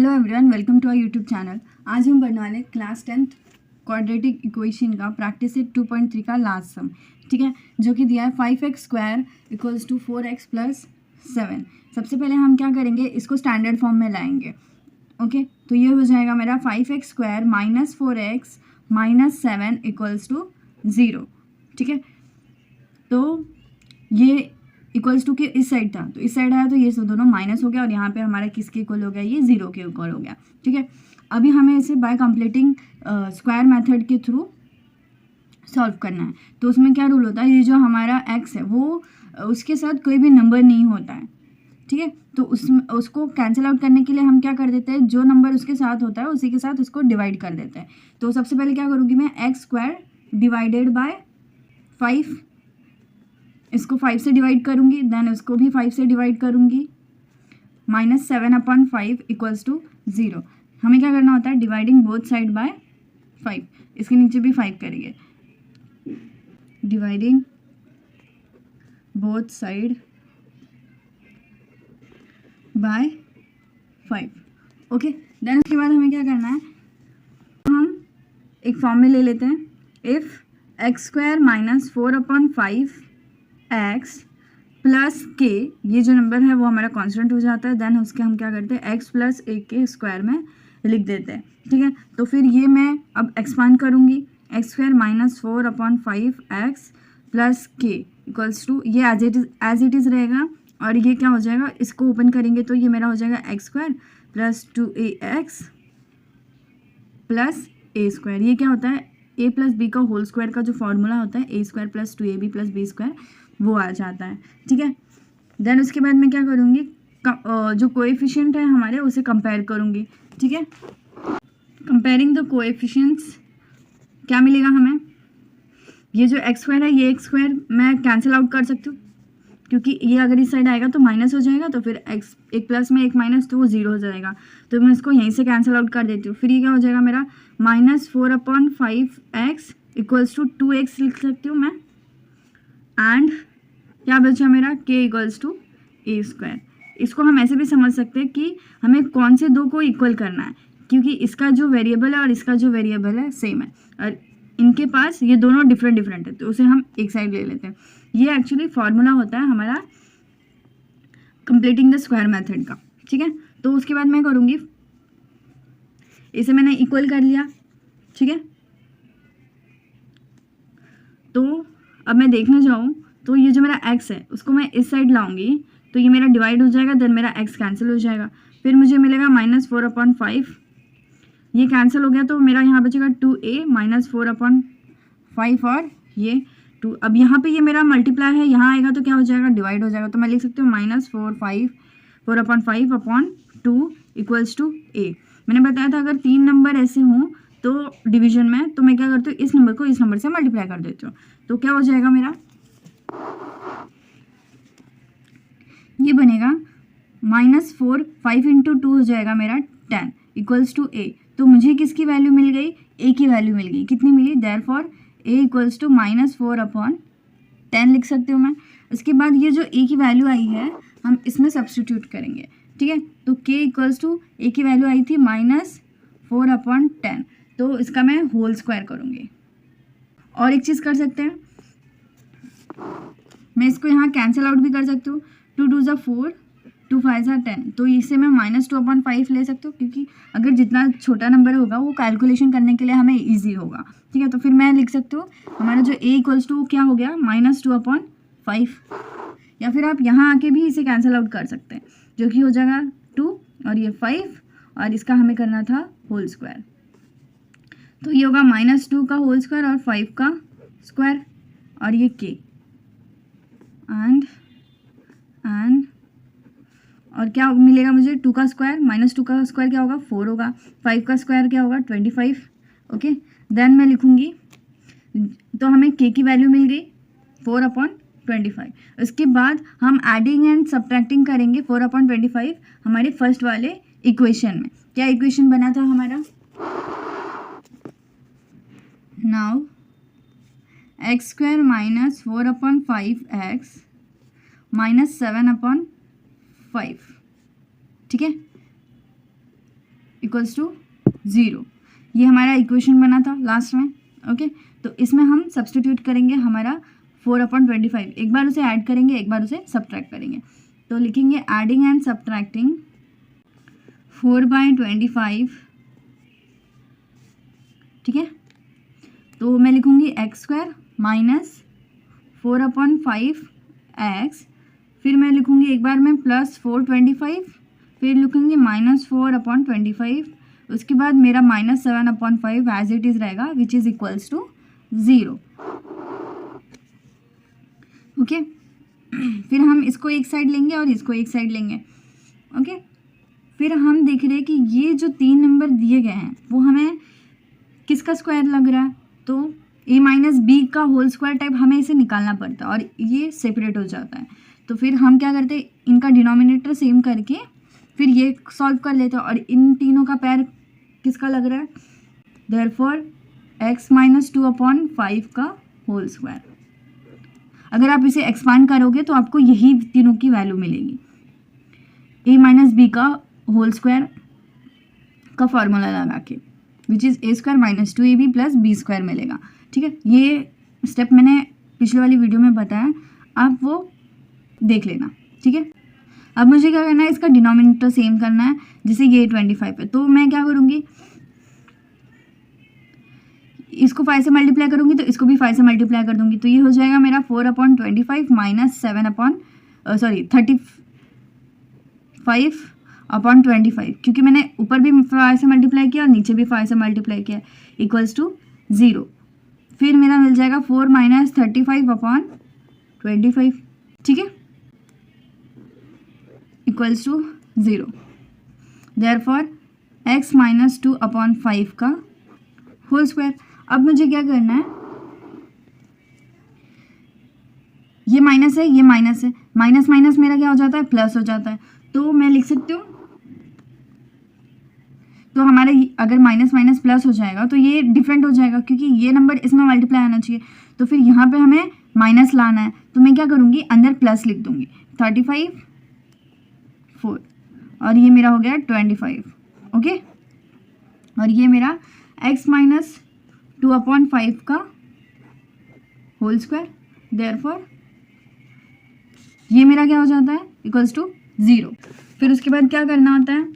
Hello everyone, welcome to our YouTube channel. आज हम पढ़ने वाले क्लास 10th क्वाड्रेटिक इक्वेशन का प्रैक्टिस सेट 2.3 का लास्ट सम, ठीक है, जो कि दिया है 5x² = 4x + 7। सबसे पहले हम क्या करेंगे, इसको स्टैंडर्ड फॉर्म में लाएंगे। ओके, तो ये हो जाएगा मेरा 5x² - 4x - 7 = 0, ठीक है। तो ये इक्वल्स टू के इस साइड था, तो इस साइड आया तो ये सब दोनों माइनस हो गया और यहाँ पे हमारा किसके इक्वल हो गया, ये 0 के इक्वल हो गया, ठीक है। अभी हमें इसे बाय कंप्लीटिंग स्क्वायर मेथड के थ्रू सॉल्व करना है। तो उसमें क्या रूल होता है, ये जो हमारा x है वो उसके साथ कोई भी नंबर नहीं होता है, ठीक है। तो उसको कैंसिल आउट करने के लिए हम क्या कर देते हैं, जो नंबर उसके साथ होता है उसी के साथ उसको डिवाइड कर देते हैं। तो सबसे पहले क्या करूँगी मैं, x² डिवाइडेड बाय 5, इसको 5 से डिवाइड करूँगी, देन इसको भी 5 से डिवाइड करूँगी, -7/5 = 0। हमें क्या करना होता है, डिवाइडिंग बोथ साइड बाय 5, इसके नीचे भी 5 करेंगे, dividing both side by 5। Okay, then उसके बाद हमें क्या करना है, हम एक फॉर्म में ले लेते हैं, इफ़ x² - 4/5 x + k, ये जो नंबर है वो हमारा कांस्टेंट हो जाता है। देन उसके हम क्या करते हैं, x + a के स्क्वायर में लिख देते हैं, ठीक है। तो फिर ये मैं अब एक्सपांड करूँगी, x² - 4/5 x + k = ये एज इट इज़ रहेगा और ये क्या हो जाएगा, इसको ओपन करेंगे तो ये मेरा हो जाएगा x² + 2ax + a²। ये क्या होता है, a + b का होल स्क्वायर का जो फॉर्मूला होता है, a² + 2ab + b² वो आ जाता है, ठीक है। देन उसके बाद मैं क्या करूँगी, जो कोएफिशिएंट है हमारे उसे कंपेयर करूँगी, ठीक है। कंपेयरिंग द कोएफिशिएंट्स क्या मिलेगा हमें, ये जो x² है ये x² मैं कैंसिल आउट कर सकती हूँ, क्योंकि ये अगर इस साइड आएगा तो माइनस हो जाएगा, तो फिर x एक प्लस में एक माइनस तो वो 0 हो जाएगा, तो मैं इसको यहीं से कैंसिल आउट कर देती हूँ। फिर ये क्या हो जाएगा मेरा, -4/5 x = 2x लिख सकती हूँ मैं, एंड क्या बचा मेरा, k = a²। इसको हम ऐसे भी समझ सकते हैं कि हमें कौन से दो को इक्वल करना है, क्योंकि इसका जो वेरिएबल है और इसका जो वेरिएबल है सेम है और इनके पास ये दोनों डिफरेंट है, तो उसे हम एक साइड ले लेते हैं। ये एक्चुअली फॉर्मूला होता है हमारा कंप्लीटिंग द स्क्वायर मेथड का, ठीक है। तो उसके बाद मैं करूँगी, इसे मैंने इक्वल कर लिया, ठीक है। तो अब मैं देखने जाऊँ तो ये जो मेरा x है उसको मैं इस साइड लाऊंगी तो ये मेरा डिवाइड हो जाएगा, देन मेरा x कैंसिल हो जाएगा, फिर मुझे मिलेगा -4/5, ये कैंसिल हो गया तो मेरा यहाँ बचेगा 2a - 4/5 और ये 2। अब यहाँ पे ये मेरा मल्टीप्लाई है, यहाँ आएगा तो क्या हो जाएगा, डिवाइड हो जाएगा, तो मैं लिख सकती हूँ -4/5 = a। मैंने बताया था अगर 3 नंबर ऐसे हों तो डिवीजन में, तो मैं क्या करती हूँ, इस नंबर को इस नंबर से मल्टीप्लाई कर देती हूँ, तो क्या हो जाएगा मेरा, ये बनेगा -4, 5 × 2 हो जाएगा मेरा 10 = a। तो मुझे किसकी वैल्यू मिल गई, a की वैल्यू मिल गई, कितनी मिली, देयरफॉर a = -4/10 लिख सकती हूँ मैं। उसके बाद ये जो a की वैल्यू आई है हम इसमें सब्स्टिट्यूट करेंगे, ठीक है। तो k = a की वैल्यू आई थी -4/10, तो इसका मैं होल स्क्वायर करूँगी। और एक चीज़ कर सकते हैं, मैं इसको यहाँ कैंसिल आउट भी कर सकती हूँ, 2 2 = 4, 2 5 = 10, तो इससे मैं -2/5 ले सकती हूँ, क्योंकि अगर जितना छोटा नंबर होगा वो कैलकुलेशन करने के लिए हमें इजी होगा, ठीक है। तो फिर मैं लिख सकती हूँ हमारा जो a = क्या हो गया, -2/5, या फिर आप यहाँ आके भी इसे कैंसिल आउट कर सकते हैं, जो कि हो जाएगा 2 और ये 5 और इसका हमें करना था होल स्क्वायर, तो ये होगा -2 का होल स्क्वायर और 5 का स्क्वायर और ये k एंड और क्या मिलेगा मुझे, 2 का स्क्वायर, -2 का स्क्वायर क्या होगा, 4 होगा, 5 का स्क्वायर क्या होगा, 25। ओके, देन मैं लिखूँगी, तो हमें k की वैल्यू मिल गई 4/25। उसके बाद हम एडिंग एंड सब्ट्रैक्टिंग करेंगे 4/25 हमारे फर्स्ट वाले इक्वेशन में। क्या इक्वेशन बना था हमारा, नाउ x² - 4/5x - 7/5, ठीक है। Equals to 0। ये हमारा इक्वेशन बना था लास्ट में। ओके, तो इसमें हम सब्सटीट्यूट करेंगे हमारा 4/25। एक बार उसे ऐड करेंगे, एक बार उसे सब्ट्रैक्ट करेंगे। तो लिखेंगे एडिंग एंड सब्ट्रैक्टिंग 4/25, ठीक है। तो मैं लिखूँगी x² माइनस 4/5x, फिर मैं लिखूँगी एक बार में प्लस 4/25, फिर लिखूँगी माइनस 4/25, उसके बाद मेरा माइनस 7/5 एज इट इज़ रहेगा, which is equals to 0। Okay, फिर हम इसको एक साइड लेंगे और इसको एक साइड लेंगे। ओके, फिर हम देख रहे हैं कि ये जो 3 नंबर दिए गए हैं वो हमें किसका स्क्वायर लग रहा है, तो a माइनस बी का होल स्क्वायर टाइप हमें इसे निकालना पड़ता है और ये सेपरेट हो जाता है। तो फिर हम क्या करते हैं, इनका डिनोमिनेटर सेम करके फिर ये सॉल्व कर लेते हैं और इन तीनों का पैर किसका लग रहा है, देयरफॉर x माइनस 2/5 का होल स्क्वायर। अगर आप इसे एक्सपांड करोगे तो आपको यही तीनों की वैल्यू मिलेगी, a माइनस बी का होल स्क्वायर का फॉर्मूला लगा के, which is a² minus 2ab plus b² मिलेगा। ठीक है, ये स्टेप मैंने पिछले वाली वीडियो में बताया, आप वो देख लेना। ठीक है, अब मुझे क्या करना है, इसका डिनोमिनेटर सेम करना है। जैसे ये 25 है तो मैं क्या करूँगी, इसको 5 से मल्टीप्लाई करूँगी तो इसको भी 5 से मल्टीप्लाई कर दूँगी, तो ये हो जाएगा मेरा 4/25 माइनस 35/25, क्योंकि मैंने ऊपर भी 5 से मल्टीप्लाई किया और नीचे भी 5 से मल्टीप्लाई किया, इक्वल्स टू 0। फिर मेरा मिल जाएगा 4 माइनस 35/25, ठीक है, equals to 0। Therefore x minus 2/5 का होल स्क्वायर। अब मुझे क्या करना है, ये माइनस है, ये माइनस है, माइनस माइनस मेरा क्या हो जाता है, प्लस हो जाता है। तो मैं लिख सकती हूँ, तो हमारा अगर माइनस माइनस प्लस हो जाएगा तो ये डिफरेंट हो जाएगा, क्योंकि ये नंबर इसमें मल्टीप्लाई आना चाहिए। तो फिर यहाँ पे हमें माइनस लाना है, तो मैं क्या करूँगी, अंदर प्लस लिख दूँगी, 35 4 और ये मेरा हो गया 25। ओके, और ये मेरा x माइनस 2/5 का होल स्क्वायर, देयरफॉर ये मेरा क्या हो जाता है, इक्वल्स टू 0। फिर उसके बाद क्या करना होता है,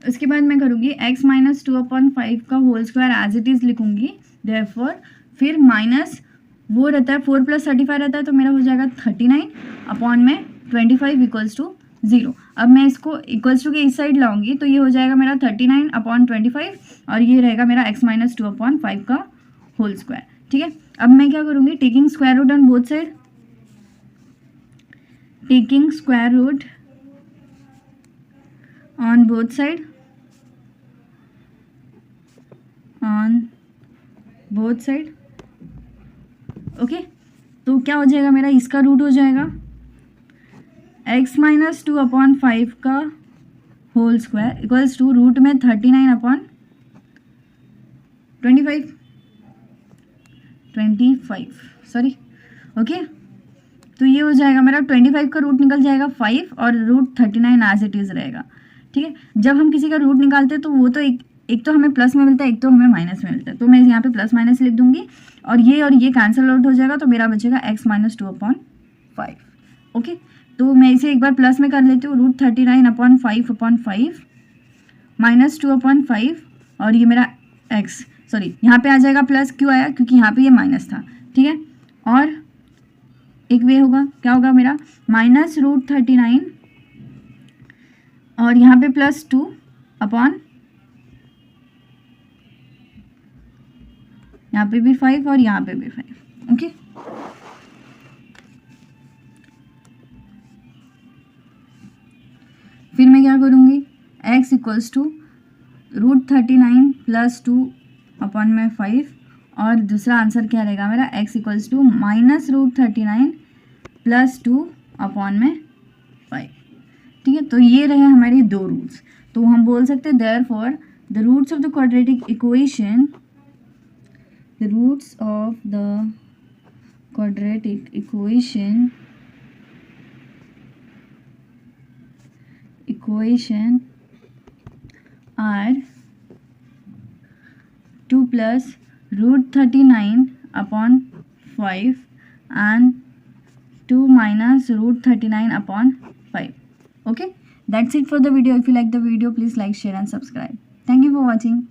उसके बाद मैं करूँगी x माइनस 2/5 का whole square as it is लिखूँगी, देयरफॉर फिर माइनस वो रहता है 4 + 35 रहता है, तो मेरा हो जाएगा 39/25 इक्वल्स टू 0। अब मैं इसको इक्वल्स टू के इस साइड लाऊंगी तो ये हो जाएगा मेरा 39/25 और ये रहेगा मेरा x माइनस 2/5 का होल स्क्वायर। ठीक है, अब मैं क्या करूँगी, taking square root on both side, taking square root on both side, on both side. Okay, तो क्या हो जाएगा, मेरा इसका रूट हो जाएगा x माइनस 2/5 का whole square equals to root में 39/25 सॉरी। ओके, तो ये हो जाएगा मेरा 25 का रूट निकल जाएगा 5 और रूट 39 एज इट इज़ रहेगा। ठीक है, जब हम किसी का रूट निकालते हैं तो वो तो एक तो हमें प्लस में मिलता है, एक तो हमें माइनस में मिलता है, तो मैं यहाँ पे प्लस माइनस लिख दूंगी और ये कैंसिल आउट हो जाएगा, तो मेरा बचेगा x माइनस 2/5। ओके, तो मैं इसे एक बार प्लस में कर लेती हूँ, रूट 39/5 माइनस 2/5 और ये मेरा x, सॉरी यहाँ पे आ जाएगा प्लस, क्यों आया, क्योंकि यहाँ पे ये माइनस था। ठीक है, और एक वे होगा, क्या होगा मेरा, माइनस रूट 39 और यहाँ पे प्लस 2 अपॉन, यहाँ पे भी 5 और यहाँ पे भी 5। ओके, फिर मैं क्या करूँगी, x equals to root 39 plus 2/5 और दूसरा आंसर क्या रहेगा मेरा, x equals to minus root 39 plus 2/5। ठीक है, तो ये रहे हमारे दो रूट्स। तो हम बोल सकते हैं therefore the roots of the quadratic equation, the roots of the quadratic equation are 2 plus root 39 upon 5 and 2 minus root 39 upon 5. Okay, that's it for the video. If you like the video, please like, share and subscribe. Thank you for watching.